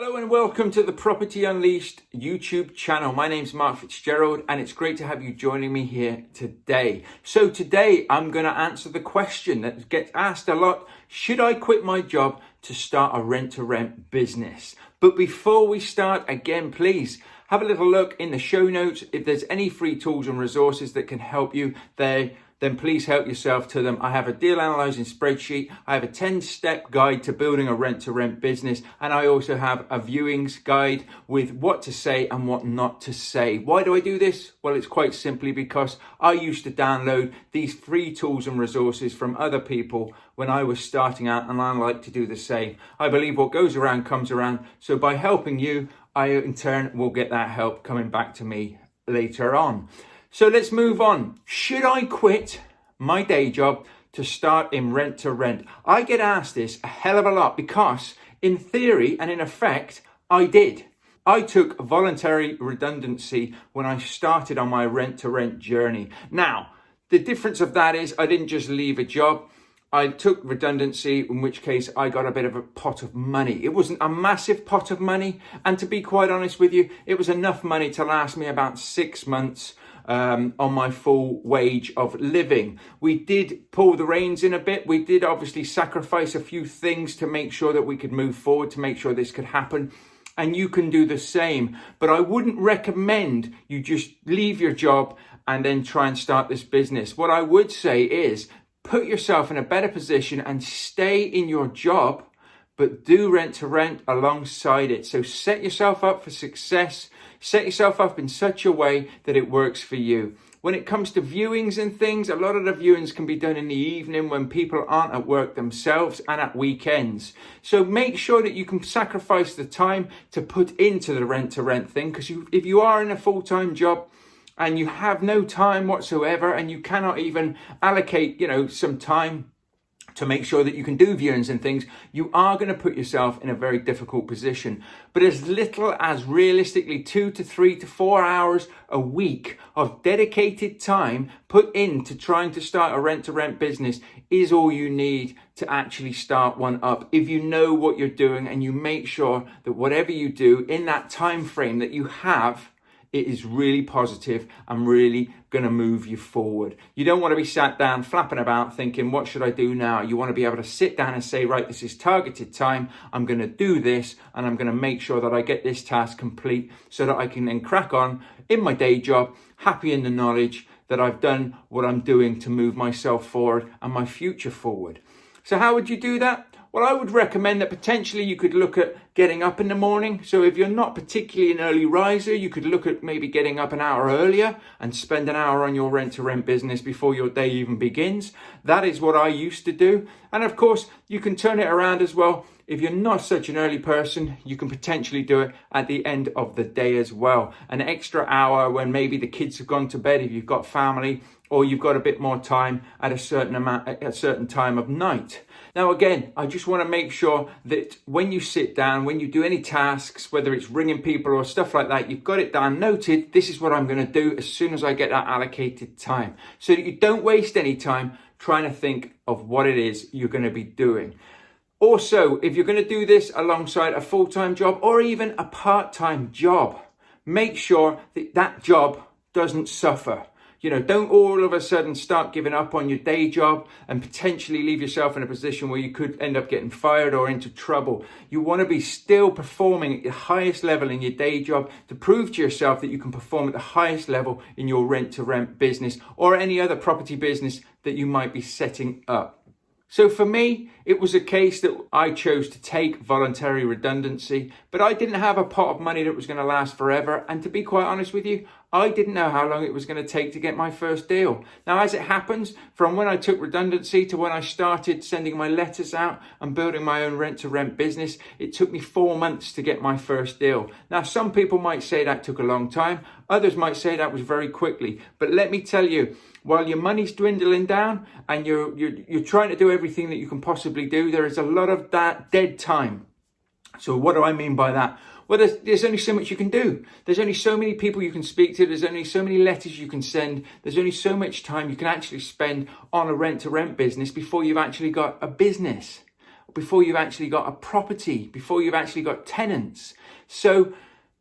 Hello and welcome to the Property Unleashed YouTube channel. My name's Mark Fitzgerald and it's great to have you joining me here today. So today I'm going to answer the question that gets asked a lot. Should I quit my job to start a rent-to-rent business? But before we start, again, please have a little look in the show notes. If there's any free tools and resources that can help you there, then please help yourself to them. I have a deal analyzing spreadsheet. I have a 10-step guide to building a rent-to-rent business. And I also have a viewings guide with what to say and what not to say. Why do I do this? Well, it's quite simply because I used to download these free tools and resources from other people when I was starting out, and I like to do the same. I believe what goes around comes around. So by helping you, I in turn will get that help coming back to me later on. So let's move on. Should I quit my day job to start in rent to rent? I get asked this a hell of a lot because in theory and in effect, I did. I took voluntary redundancy when I started on my rent to rent journey. Now, the difference of that is I didn't just leave a job. I took redundancy, in which case I got a bit of a pot of money. It wasn't a massive pot of money. And to be quite honest with you, it was enough money to last me about 6 months on my full wage of living. We did pull the reins in a bit. We did obviously sacrifice a few things to make sure that we could move forward, to make sure this could happen. And you can do the same. But I wouldn't recommend you just leave your job and then try and start this business. What I would say is put yourself in a better position and stay in your job, but do rent to rent alongside it. So set yourself up for success. Set yourself up in such a way that it works for you. When it comes to viewings and things, a lot of the viewings can be done in the evening when people aren't at work themselves and at weekends. So make sure that you can sacrifice the time to put into the rent to rent thing, because if you are in a full-time job and you have no time whatsoever and you cannot even allocate, some time to make sure that you can do viewings and things, you are going to put yourself in a very difficult position. But as little as realistically 2 to 3 to 4 hours a week of dedicated time put into trying to start a rent-to-rent business is all you need to actually start one up. If you know what you're doing and you make sure that whatever you do in that time frame that you have, it is really positive and really going to move you forward. You don't want to be sat down flapping about thinking, what should I do now? You want to be able to sit down and say, right, this is targeted time. I'm going to do this and I'm going to make sure that I get this task complete so that I can then crack on in my day job, happy in the knowledge that I've done what I'm doing to move myself forward and my future forward. So how would you do that? Well, I would recommend that potentially you could look at getting up in the morning. So if you're not particularly an early riser, you could look at maybe getting up an hour earlier and spend an hour on your rent-to-rent business before your day even begins. That is what I used to do. And of course, you can turn it around as well. If you're not such an early person, you can potentially do it at the end of the day as well. An extra hour when maybe the kids have gone to bed, if you've got family, or you've got a bit more time at a certain time of night. Now, again, I just want to make sure that when you sit down, when you do any tasks, whether it's ringing people or stuff like that, you've got it down, noted, this is what I'm going to do as soon as I get that allocated time. So that you don't waste any time trying to think of what it is you're going to be doing. Also, if you're going to do this alongside a full-time job or even a part-time job, make sure that that job doesn't suffer. Don't all of a sudden start giving up on your day job and potentially leave yourself in a position where you could end up getting fired or into trouble. You want to be still performing at the highest level in your day job to prove to yourself that you can perform at the highest level in your rent-to-rent business or any other property business that you might be setting up. So for me, it was a case that I chose to take voluntary redundancy, but I didn't have a pot of money that was going to last forever. And to be quite honest with you, I didn't know how long it was going to take to get my first deal. Now, as it happens, from when I took redundancy to when I started sending my letters out and building my own rent-to-rent business, it took me 4 months to get my first deal. Now, some people might say that took a long time. Others might say that was very quickly. But let me tell you, while your money's dwindling down and you're trying to do everything that you can possibly do, there is a lot of that dead time. So what do I mean by that? Well, there's only so much you can do. There's only so many people you can speak to. There's only so many letters you can send. There's only so much time you can actually spend on a rent-to-rent business before you've actually got a business. before you've actually got a property, before you've actually got tenants. So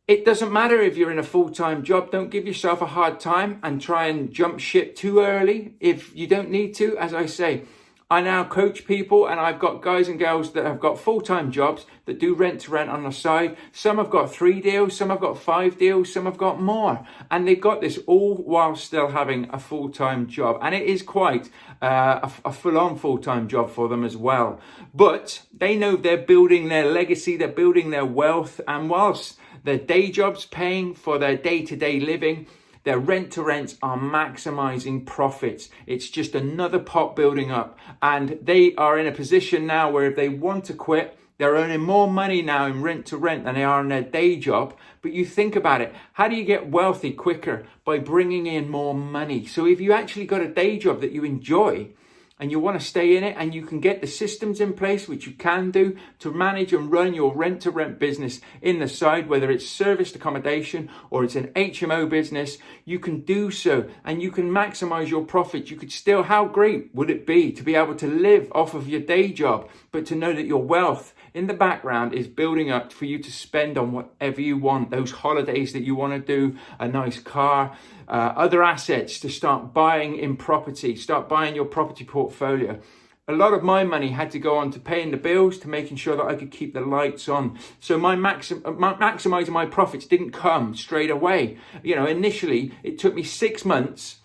it doesn't matter if you're in a full-time job. Don't give yourself a hard time and try and jump ship too early if you don't need to. As I say, I now coach people, and I've got guys and girls that have got full-time jobs that do rent to rent on the side. Some have got 3 deals, some have got 5 deals, some have got more. And they've got this all while still having a full-time job. And it is quite a full-on full-time job for them as well. But they know they're building their legacy, they're building their wealth. And whilst their day job's paying for their day-to-day living, their rent-to-rents are maximizing profits. It's just another pot building up. And they are in a position now where if they want to quit, they're earning more money now in rent-to-rent than they are in their day job. But you think about it, how do you get wealthy quicker? By bringing in more money. So if you actually got a day job that you enjoy, and you want to stay in it, and you can get the systems in place, which you can do, to manage and run your rent-to-rent business in the side, whether it's serviced accommodation or it's an HMO business, you can do so, and you can maximize your profits. You could still, how great would it be to be able to live off of your day job, but to know that your wealth in the background is building up for you to spend on whatever you want, those holidays that you want to do, a nice car, other assets to start buying in property, start buying your property portfolio. A lot of my money had to go on to paying the bills, to making sure that I could keep the lights on. So my maximizing my profits didn't come straight away. You know, initially it took me 6 months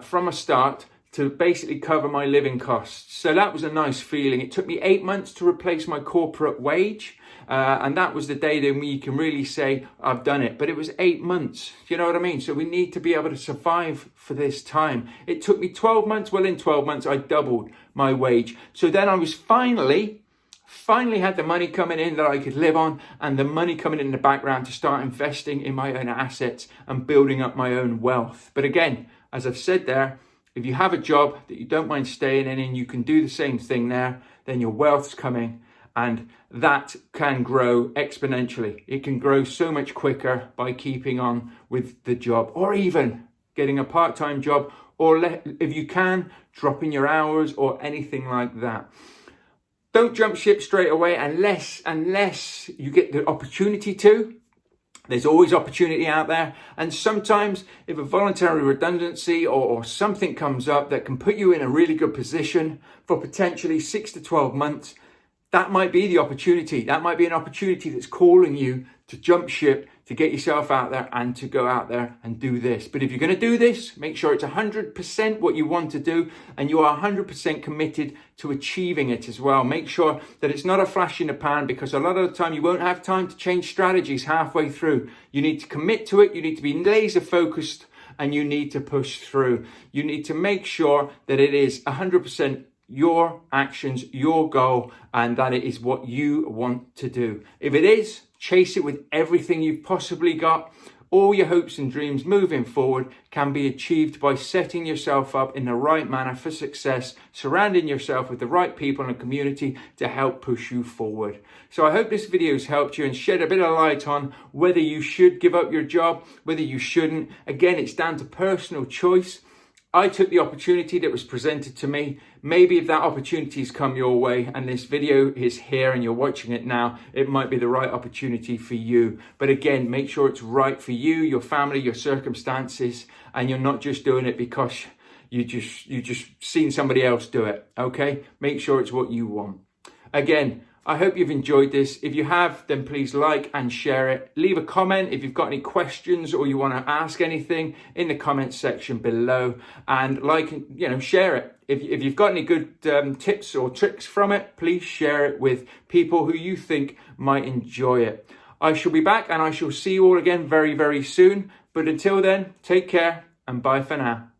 from a start to basically cover my living costs. So that was a nice feeling. It took me 8 months to replace my corporate wage. And that was the day that we can really say, I've done it. But it was 8 months. You know what I mean? So we need to be able to survive for this time. It took me 12 months. Well, in 12 months, I doubled my wage. So then I was finally had the money coming in that I could live on, and the money coming in the background to start investing in my own assets and building up my own wealth. But again, as I've said there, if you have a job that you don't mind staying in and you can do the same thing there, then your wealth's coming, and that can grow exponentially. It can grow so much quicker by keeping on with the job, or even getting a part-time job, or if you can, dropping your hours or anything like that. Don't jump ship straight away unless you get the opportunity to. There's always opportunity out there. And sometimes if a voluntary redundancy or something comes up that can put you in a really good position for potentially 6 to 12 months, that might be the opportunity. That might be an opportunity that's calling you to jump ship, to get yourself out there and to go out there and do this. But if you're going to do this, make sure it's 100% what you want to do, and you are 100% committed to achieving it as well. Make sure that it's not a flash in the pan, because a lot of the time you won't have time to change strategies halfway through. You need to commit to it. You need to be laser focused, and you need to push through. You need to make sure that it is 100% your actions, your goal, and that it is what you want to do. If it is, chase it with everything you've possibly got. All your hopes and dreams moving forward can be achieved by setting yourself up in the right manner for success, surrounding yourself with the right people in a community to help push you forward. So I hope this video has helped you and shed a bit of light on whether you should give up your job, whether you shouldn't. Again, it's down to personal choice. I took the opportunity that was presented to me. Maybe if that opportunity's come your way and this video is here and you're watching it now, it might be the right opportunity for you. But again, make sure it's right for you, your family, your circumstances, and you're not just doing it because you just seen somebody else do it, okay? Make sure it's what you want. Again, I hope you've enjoyed this. If you have, then please like and share it. Leave a comment if you've got any questions or you want to ask anything in the comment section below, and share it. If you've got any good tips or tricks from it, please share it with people who you think might enjoy it. I shall be back and I shall see you all again very, very soon. But until then, take care and bye for now.